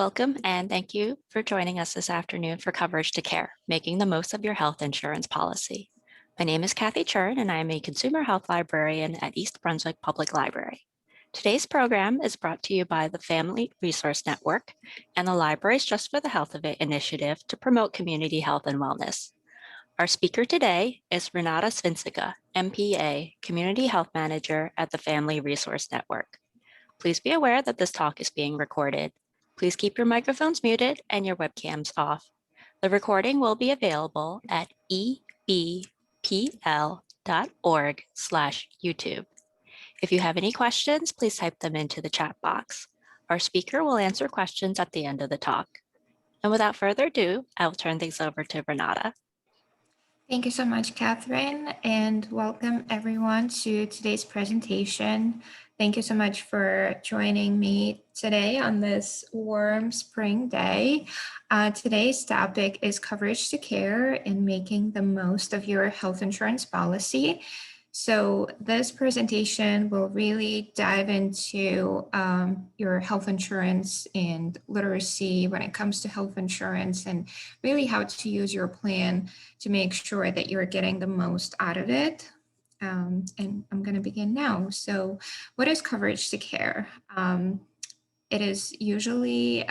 Welcome and thank you for joining us this afternoon for Coverage to Care, making the most of your health insurance policy. My name is Kathy Chern and I am a consumer health librarian at East Brunswick Public Library. Today's program is brought to you by the Family Resource Network and the Libraries Just for the Health of It initiative to promote community health and wellness. Our speaker today is Renata Svincica, MPA, Community Health Manager at the Family Resource Network. Please be aware that this talk is being recorded. Please keep your microphones muted and your webcams off. The recording will be available at ebpl.org/YouTube. If you have any questions, please type them into the chat box. Our speaker will answer questions at the end of the talk. And without further ado, I will turn things over to Renata. Thank you so much, Catherine, and welcome everyone to today's presentation. Thank you so much for joining me today on this warm spring day. Today's topic is coverage to care and making the most of your health insurance policy. So this presentation will really dive into your health insurance and literacy when it comes to health insurance and really how to use your plan to make sure that you're getting the most out of it. And I'm going to begin now. So what is coverage to care? It is usually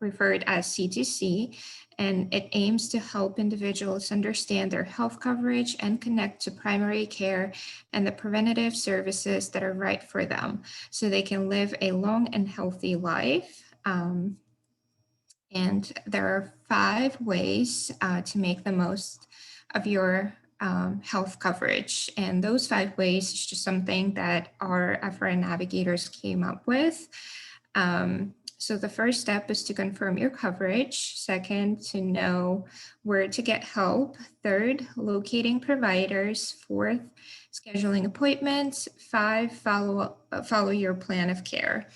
referred as CTC, and it aims to help individuals understand their health coverage and connect to primary care and the preventative services that are right for them so they can live a long and healthy life. And there are 5 ways to make the most of your health coverage. And those 5 ways is just something that our FRN navigators came up with. So the first step is to confirm your coverage. Second, to know where to get help. Third, locating providers. Fourth, scheduling appointments. 5, follow your plan of care.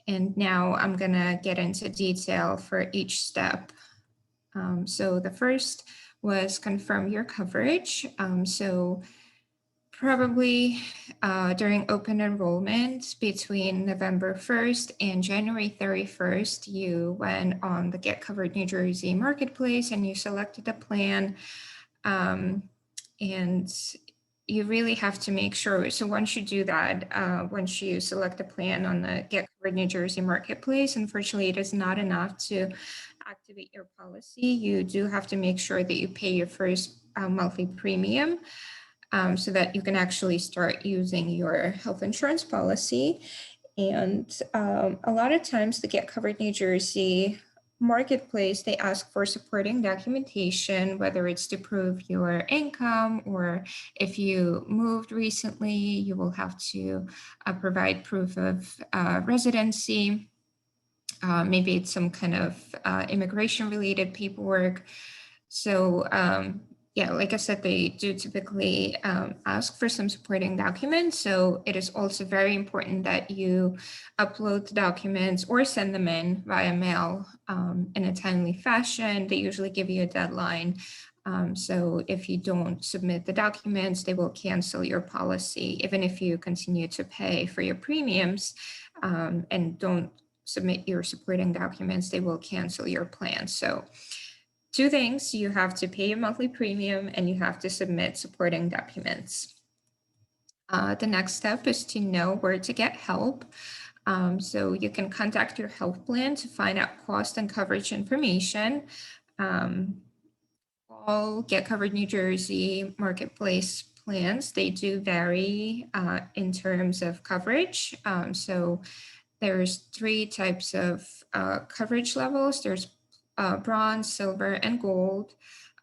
And now I'm gonna get into detail for each step. So the first was confirm your coverage. So probably during open enrollment between November 1st and January 31st, you went on the Get Covered New Jersey marketplace and you selected a plan. And you really have to make sure. So once you do that, once you select a plan on the Get Covered New Jersey marketplace, unfortunately, it is not enough to activate your policy. You do have to make sure that you pay your first monthly premium. So that you can actually start using your health insurance policy. And a lot of times the Get Covered New Jersey marketplace, they ask for supporting documentation, whether it's to prove your income or if you moved recently, you will have to provide proof of residency. Maybe it's some kind of immigration related paperwork. So yeah, like I said, they do typically ask for some supporting documents. So it is also very important that you upload the documents or send them in via mail in a timely fashion. They usually give you a deadline. So if you don't submit the documents, they will cancel your policy, even if you continue to pay for your premiums and don't submit your supporting documents, they will cancel your plan. So 2 things, you have to pay your monthly premium and you have to submit supporting documents. The next step is to know where to get help. So you can contact your health plan to find out cost and coverage information. All Get Covered New Jersey marketplace plans, they do vary in terms of coverage. So there's 3 types of coverage levels. There's bronze, silver, and gold,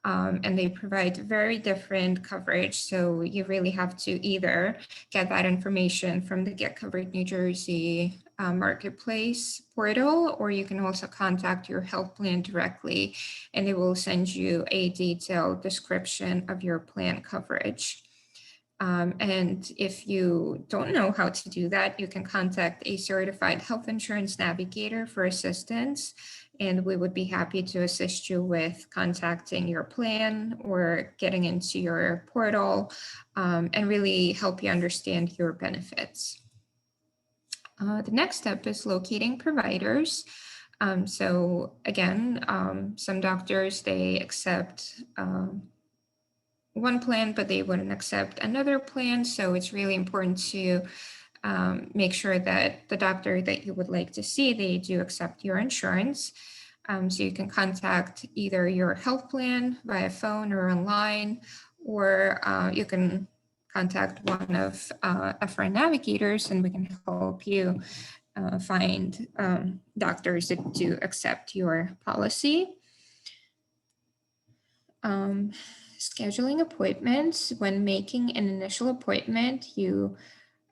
and they provide very different coverage. So you really have to either get that information from the Get Covered New Jersey marketplace portal, or you can also contact your health plan directly, and they will send you a detailed description of your plan coverage. And if you don't know how to do that, you can contact a certified health insurance navigator for assistance, and we would be happy to assist you with contacting your plan or getting into your portal and really help you understand your benefits. The next step is locating providers. So again, some doctors, they accept one plan, but they wouldn't accept another plan. So it's really important to make sure that the doctor that you would like to see, they do accept your insurance. So you can contact either your health plan via phone or online, or you can contact one of FR navigators and we can help you find doctors that do accept your policy. Scheduling appointments. When making an initial appointment, you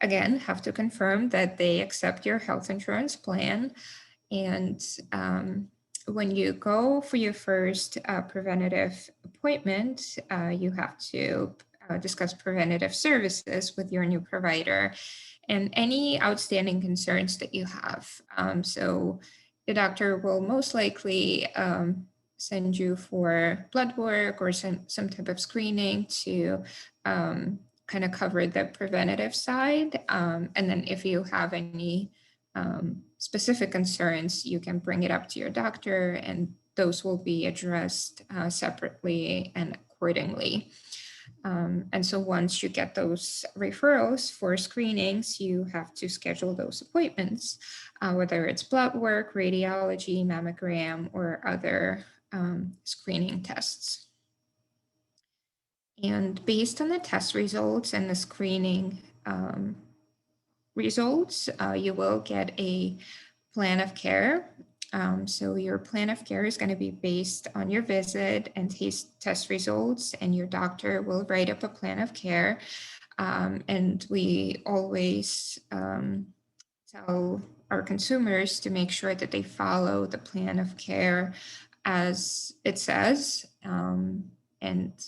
again have to confirm that they accept your health insurance plan. And when you go for your first preventative appointment, you have to discuss preventative services with your new provider and any outstanding concerns that you have. So the doctor will most likely send you for blood work or some type of screening to kind of cover the preventative side. And then if you have any specific concerns, you can bring it up to your doctor and those will be addressed separately and accordingly. And so once you get those referrals for screenings, you have to schedule those appointments, whether it's blood work, radiology, mammogram, or other screening tests. And based on the test results and the screening results, you will get a plan of care. So your plan of care is going to be based on your visit and test results, and your doctor will write up a plan of care. And we always tell our consumers to make sure that they follow the plan of care as it says. And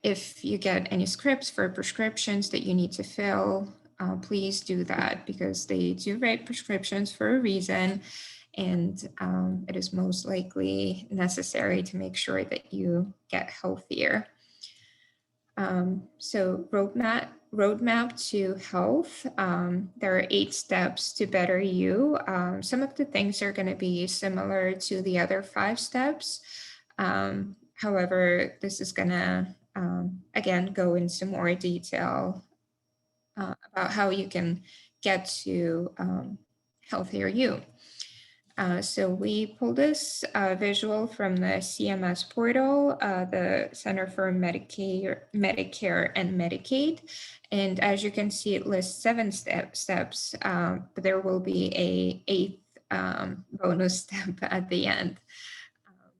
if you get any scripts for prescriptions that you need to fill, please do that because they do write prescriptions for a reason. And it is most likely necessary to make sure that you get healthier. So roadmap to health. There are 8 steps to better you. Some of the things are going to be similar to the other 5 steps. However, this is going to, again, go into more detail about how you can get to healthier you. So we pulled this visual from the CMS portal, the Center for Medicare and Medicaid. And as you can see, it lists 7 steps, but there will be a 8th bonus step at the end.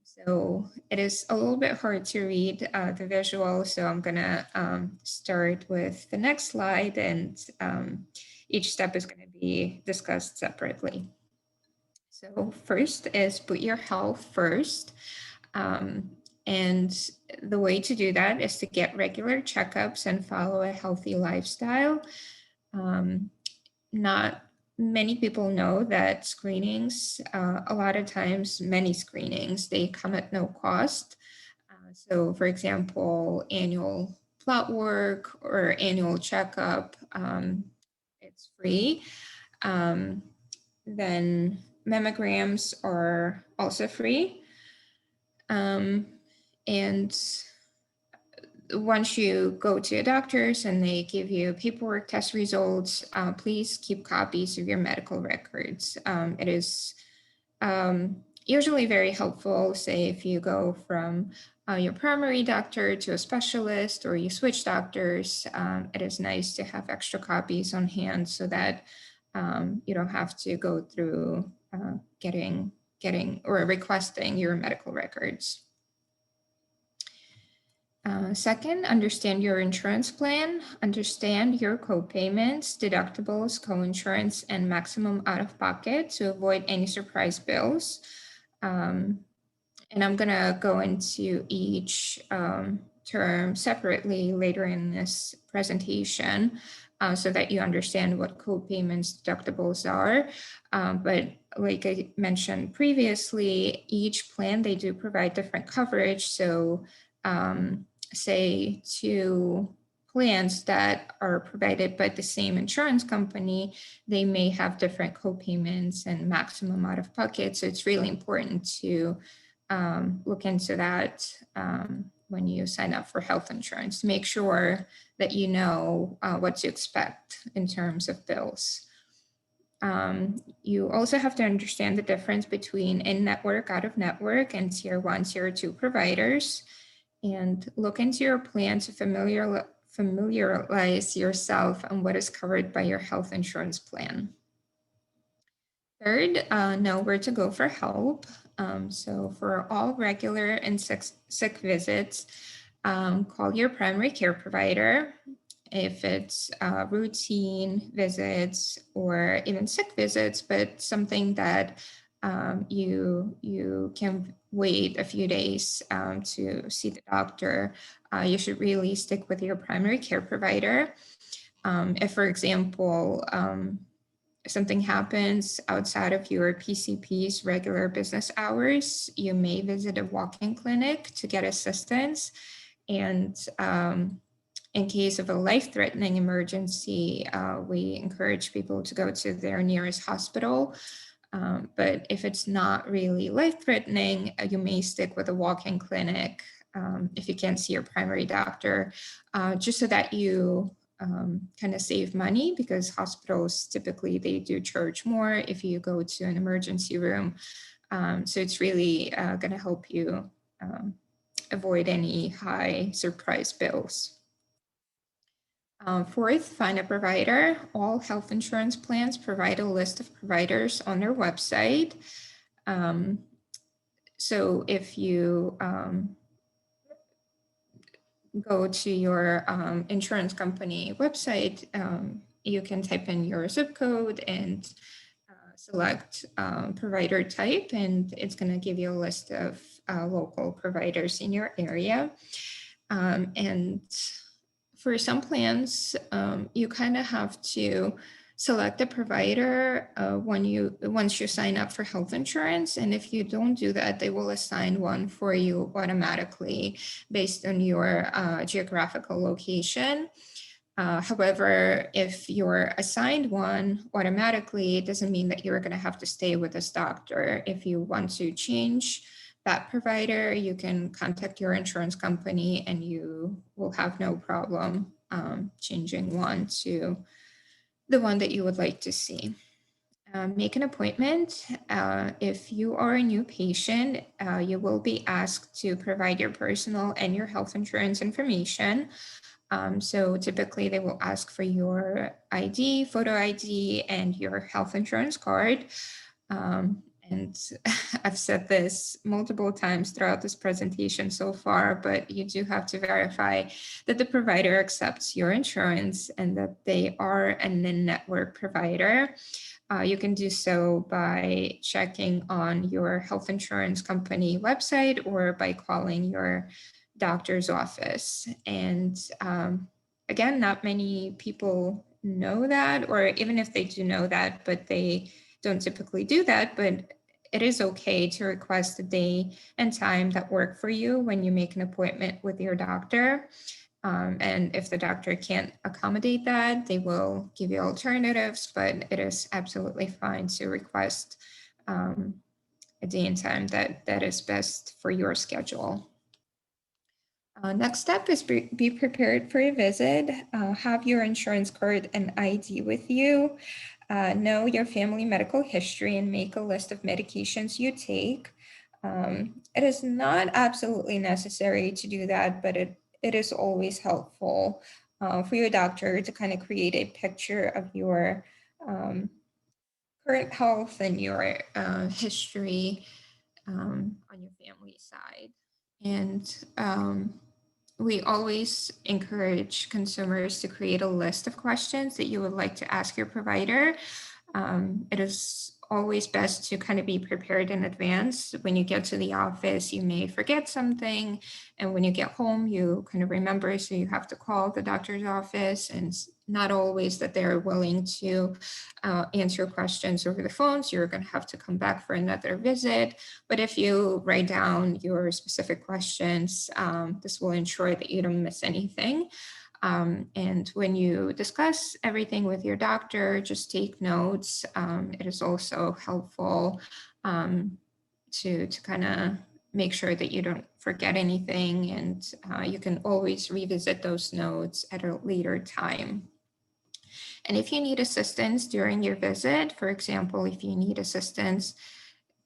So it is a little bit hard to read the visual, so I'm gonna start with the next slide, and each step is gonna be discussed separately. So first is put your health first. And the way to do that is to get regular checkups and follow a healthy lifestyle. Not many people know that screenings, a lot of times, many screenings, they come at no cost. So for example, annual blood work or annual checkup, it's free. Then mammograms are also free. And once you go to your doctors and they give you paperwork test results, please keep copies of your medical records. It is usually very helpful, say if you go from your primary doctor to a specialist or you switch doctors, it is nice to have extra copies on hand so that you don't have to go through getting or requesting your medical records. Second, understand your insurance plan, understand your co-payments, deductibles, co-insurance, and maximum out-of-pocket to avoid any surprise bills. And I'm gonna go into each term separately later in this presentation so that you understand what co-payments, deductibles are. But like I mentioned previously, each plan, they do provide different coverage. So say 2 plans that are provided by the same insurance company, they may have different co-payments and maximum out of pocket. So it's really important to look into that when you sign up for health insurance, to make sure that you know what to expect in terms of bills. You also have to understand the difference between in-network, out-of-network, and tier 1, tier 2 providers, and look into your plan to familiarize yourself on what is covered by your health insurance plan. Third, know where to go for help. So for all regular and sick visits, call your primary care provider. If it's routine visits or even sick visits, but something that you can wait a few days to see the doctor, you should really stick with your primary care provider. If, for example, something happens outside of your PCP's regular business hours, you may visit a walk-in clinic to get assistance. And in case of a life-threatening emergency, we encourage people to go to their nearest hospital. But if it's not really life-threatening, you may stick with a walk-in clinic if you can't see your primary doctor, just so that you kind of save money, because hospitals typically they do charge more if you go to an emergency room. So it's really going to help you avoid any high surprise bills. Fourth, find a provider. All health insurance plans provide a list of providers on their website. So if you go to your insurance company website, you can type in your zip code and select provider type, and it's going to give you a list of local providers in your area. And for some plans, you kind of have to select a provider once you sign up for health insurance. And if you don't do that, they will assign one for you automatically based on your geographical location. However, if you're assigned one automatically, it doesn't mean that you're going to have to stay with this doctor. If you want to change that provider, you can contact your insurance company and you will have no problem changing one to the one that you would like to see. Make an appointment. If you are a new patient, you will be asked to provide your personal and your health insurance information. So typically they will ask for your ID, photo ID, and your health insurance card. And I've said this multiple times throughout this presentation so far, but you do have to verify that the provider accepts your insurance and that they are an in-network provider. You can do so by checking on your health insurance company website or by calling your doctor's office. And again, not many people know that, or even if they do know that, but they don't typically do that. But it is okay to request a day and time that work for you when you make an appointment with your doctor. And if the doctor can't accommodate that, they will give you alternatives, but it is absolutely fine to request a day and time that is best for your schedule. Next step is be prepared for a visit. Have your insurance card and ID with you. Know your family medical history and make a list of medications you take. It is not absolutely necessary to do that, but it is always helpful for your doctor to kind of create a picture of your current health and your history on your family side. And we always encourage consumers to create a list of questions that you would like to ask your provider. It is always best to kind of be prepared in advance. When you get to the office, you may forget something, and when you get home, you kind of remember, so you have to call the doctor's office, and not always that they're willing to answer questions over the phone, so you're going to have to come back for another visit. But if you write down your specific questions, this will ensure that you don't miss anything. And when you discuss everything with your doctor, just take notes. It is also helpful to kind of make sure that you don't forget anything, and you can always revisit those notes at a later time. And if you need assistance during your visit, for example, if you need assistance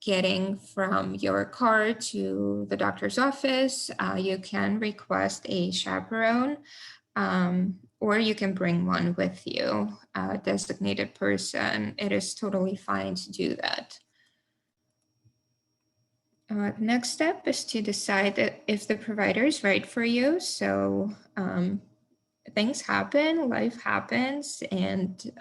getting from your car to the doctor's office, you can request a chaperone, or you can bring one with you, a designated person. It is totally fine to do that. Next step is to decide that if the provider is right for you. So things happen, life happens, and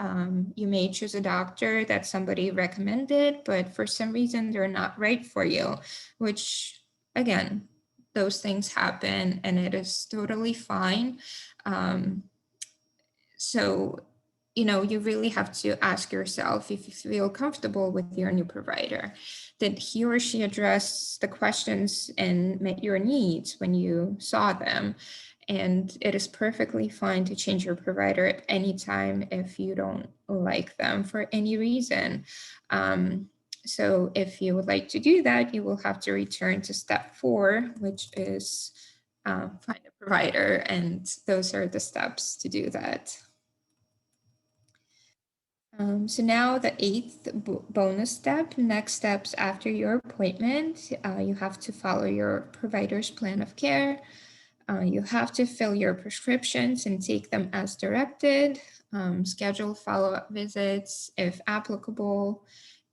you may choose a doctor that somebody recommended, but for some reason they're not right for you, which again, those things happen and it is totally fine. So, you really have to ask yourself if you feel comfortable with your new provider. Did he or she address the questions and met your needs when you saw them? And it is perfectly fine to change your provider at any time if you don't like them for any reason. So if you would like to do that, you will have to return to step 4, which is find a provider. And those are the steps to do that. So now the 8th bonus step, next steps after your appointment, you have to follow your provider's plan of care. You have to fill your prescriptions and take them as directed, schedule follow-up visits if applicable,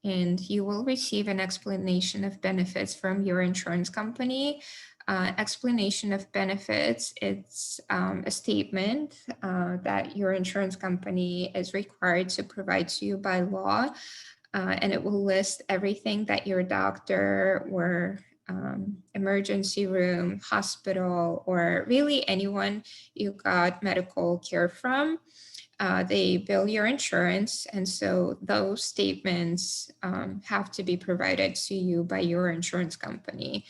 and you will receive an explanation of benefits from your insurance company. Explanation of benefits, it's a statement that your insurance company is required to provide to you by law, and it will list everything that your doctor or emergency room, hospital, or really anyone you got medical care from. They bill your insurance, and so those statements have to be provided to you by your insurance company.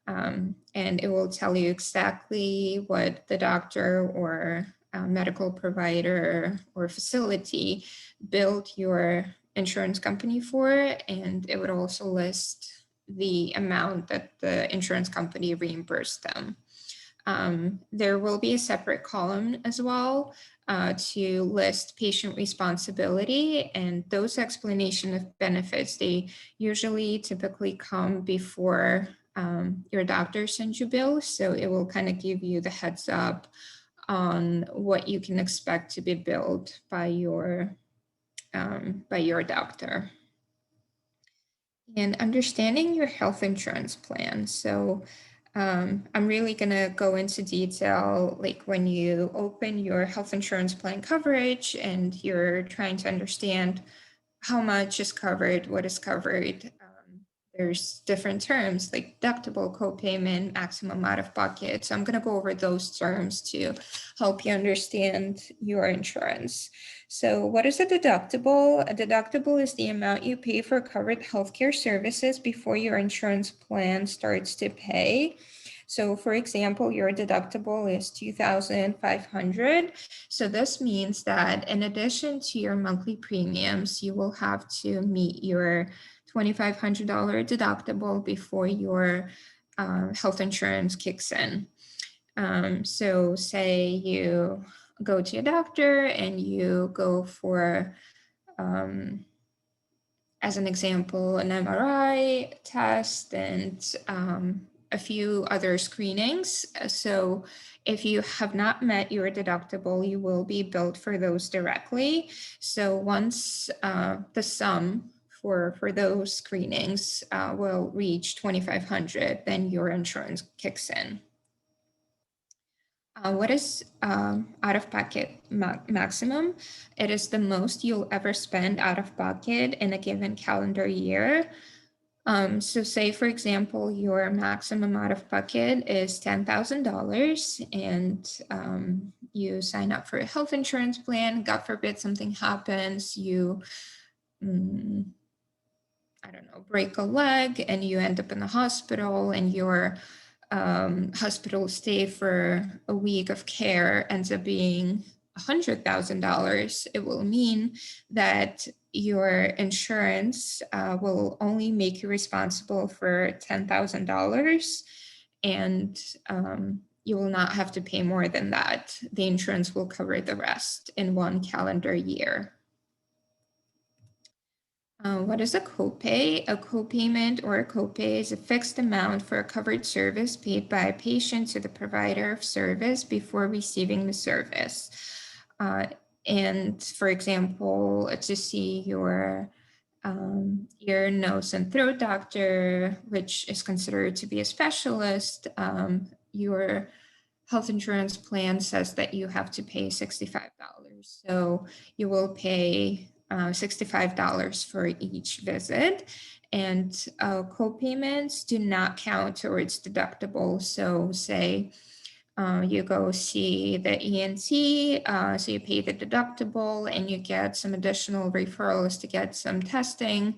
And it will tell you exactly what the doctor or medical provider or facility billed your insurance company for, and it would also list the amount that the insurance company reimbursed them. There will be a separate column as well to list patient responsibility, and those explanation of benefits, they usually typically come before your doctor sends you bills. So it will kind of give you the heads up on what you can expect to be billed by your doctor. And understanding your health insurance plan. So I'm really going to go into detail, like when you open your health insurance plan coverage and you're trying to understand how much is covered, what is covered. There's different terms like deductible, copayment, maximum out of pocket. So I'm going to go over those terms to help you understand your insurance. So what is a deductible? A deductible is the amount you pay for covered healthcare services before your insurance plan starts to pay. So for example, your deductible is $2,500. So this means that in addition to your monthly premiums, you will have to meet your $2,500 deductible before your health insurance kicks in. So say you go to a doctor and you go for, as an example, an MRI test and a few other screenings. So if you have not met your deductible, you will be billed for those directly. So once the sum for those screenings will reach $2,500, then your insurance kicks in. What is out-of-pocket maximum? It is the most you'll ever spend out of pocket in a given calendar year. So say, for example, your maximum out of pocket is $10,000 and you sign up for a health insurance plan. God forbid something happens, you, I don't know, break a leg and you end up in the hospital and your hospital stay for a week of care ends up being $100,000, it will mean that your insurance will only make you responsible for $10,000, and you will not have to pay more than that. The insurance will cover the rest in 1 calendar year. What is a copay? A copayment or a copay is a fixed amount for a covered service paid by a patient to the provider of service before receiving the service. And for example, to see your ear, nose, and throat doctor, which is considered to be a specialist, your health insurance plan says that you have to pay $65. So you will pay $65 for each visit. And co-payments do not count towards deductible. So say you go see the ENT, so you pay the deductible and you get some additional referrals to get some testing.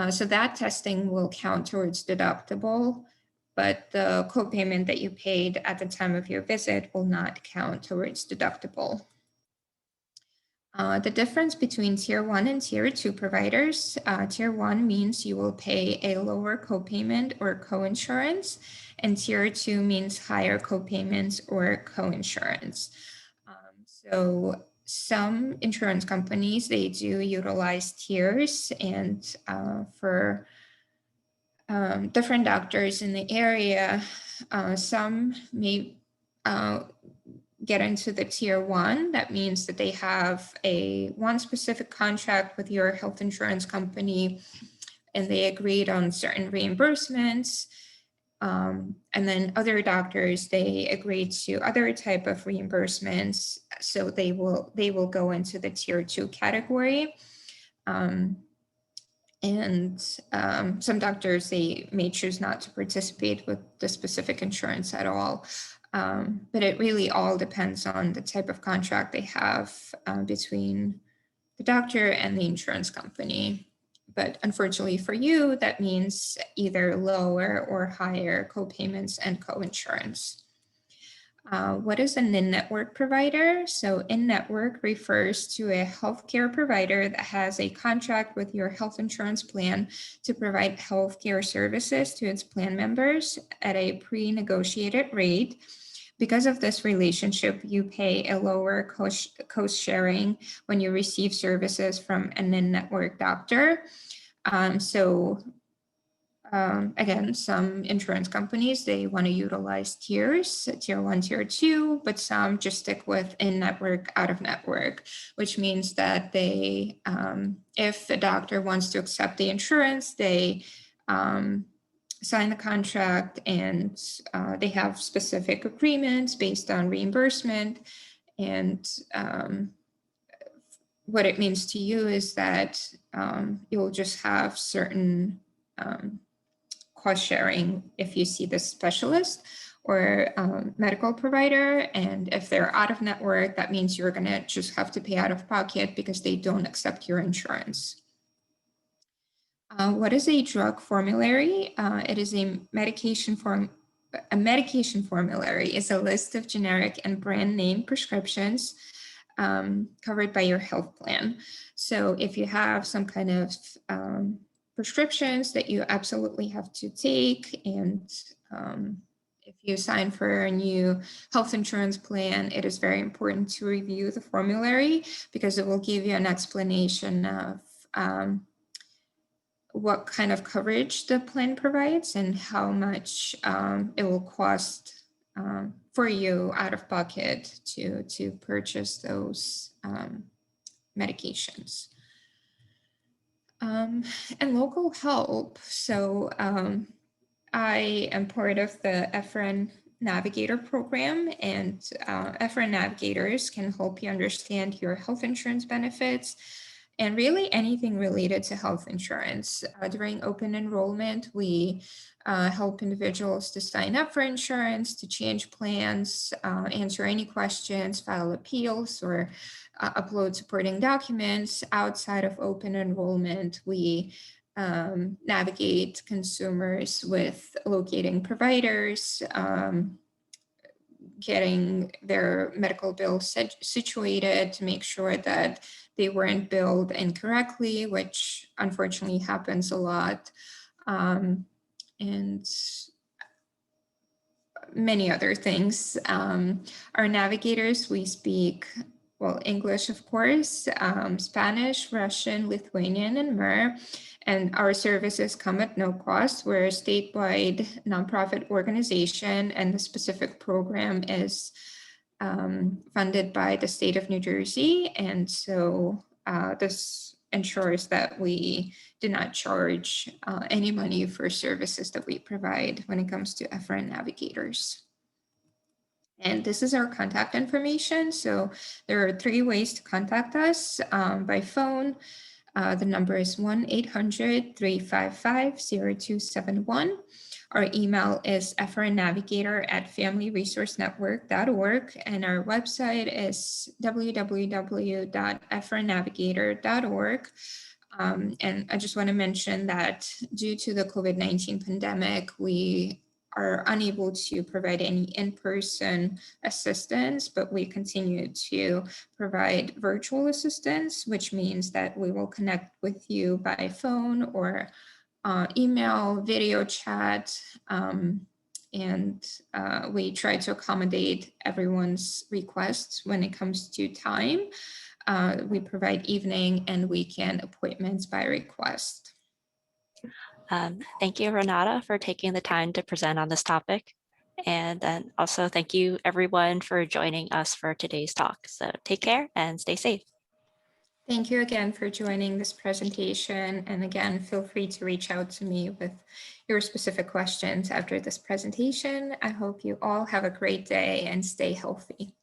So that testing will count towards deductible, but the copayment that you paid at the time of your visit will not count towards deductible. The difference between Tier 1 and Tier 2 providers, Tier 1 means you will pay a lower copayment or coinsurance, and Tier 2 means higher copayments or coinsurance. So some insurance companies, they do utilize tiers, and for different doctors in the area, some may get into the Tier 1. That means that they have one specific contract with your health insurance company, and they agreed on certain reimbursements. And then other doctors, they agreed to other type of reimbursements, so they will go into the Tier 2 category. And some doctors, they may choose not to participate with the specific insurance at all. But it really all depends on the type of contract they have between the doctor and the insurance company. But unfortunately for you, that means either lower or higher copayments and coinsurance. What is an in-network provider? So in-network refers to a healthcare provider that has a contract with your health insurance plan to provide healthcare services to its plan members at a pre-negotiated rate. Because of this relationship, you pay a lower cost sharing when you receive services from an in-network doctor. Again, some insurance companies, they want to utilize tiers, Tier 1, Tier 2, but some just stick with in-network, out-of-network, which means that they, if the doctor wants to accept the insurance, they sign the contract, and they have specific agreements based on reimbursement. And what it means to you is that you'll just have certain cost sharing if you see the specialist or medical provider. And if they're out of network, that means you're going to just have to pay out of pocket because they don't accept your insurance. What is a drug formulary? It is a medication formulary is a list of generic and brand name prescriptions covered by your health plan. So if you have some kind of prescriptions that you absolutely have to take, and if you sign for a new health insurance plan, it is very important to review the formulary because it will give you an explanation of what kind of coverage the plan provides and how much it will cost for you out of pocket to purchase those medications. And local help. So I am part of the FRN Navigator program, and FRN Navigators can help you understand your health insurance benefits and really anything related to health insurance. During open enrollment, we help individuals to sign up for insurance, to change plans, answer any questions, file appeals, or upload supporting documents. Outside of open enrollment, we navigate consumers with locating providers, getting their medical bills situated to make sure that they weren't billed incorrectly, which unfortunately happens a lot, and many other things. Our navigators, we speak, well, English, of course, Spanish, Russian, Lithuanian, and more. And our services come at no cost. We're a statewide nonprofit organization, and the specific program is funded by the state of New Jersey. And so this ensures that we do not charge any money for services that we provide when it comes to FRN navigators. And this is our contact information. So there are 3 ways to contact us by phone. The number is 1-800-355-0271. Our email is frnavigator@familyresourcenetwork.org, and our website is www.frnavigator.org. And I just want to mention that due to the COVID-19 pandemic, we are unable to provide any in-person assistance, but we continue to provide virtual assistance, which means that we will connect with you by phone or email, video chat, and we try to accommodate everyone's requests when it comes to time. We provide evening and weekend appointments by request. Thank you, Renata, for taking the time to present on this topic. And then also thank you everyone for joining us for today's talk. So take care and stay safe. Thank you again for joining this presentation. And again, feel free to reach out to me with your specific questions after this presentation. I hope you all have a great day and stay healthy.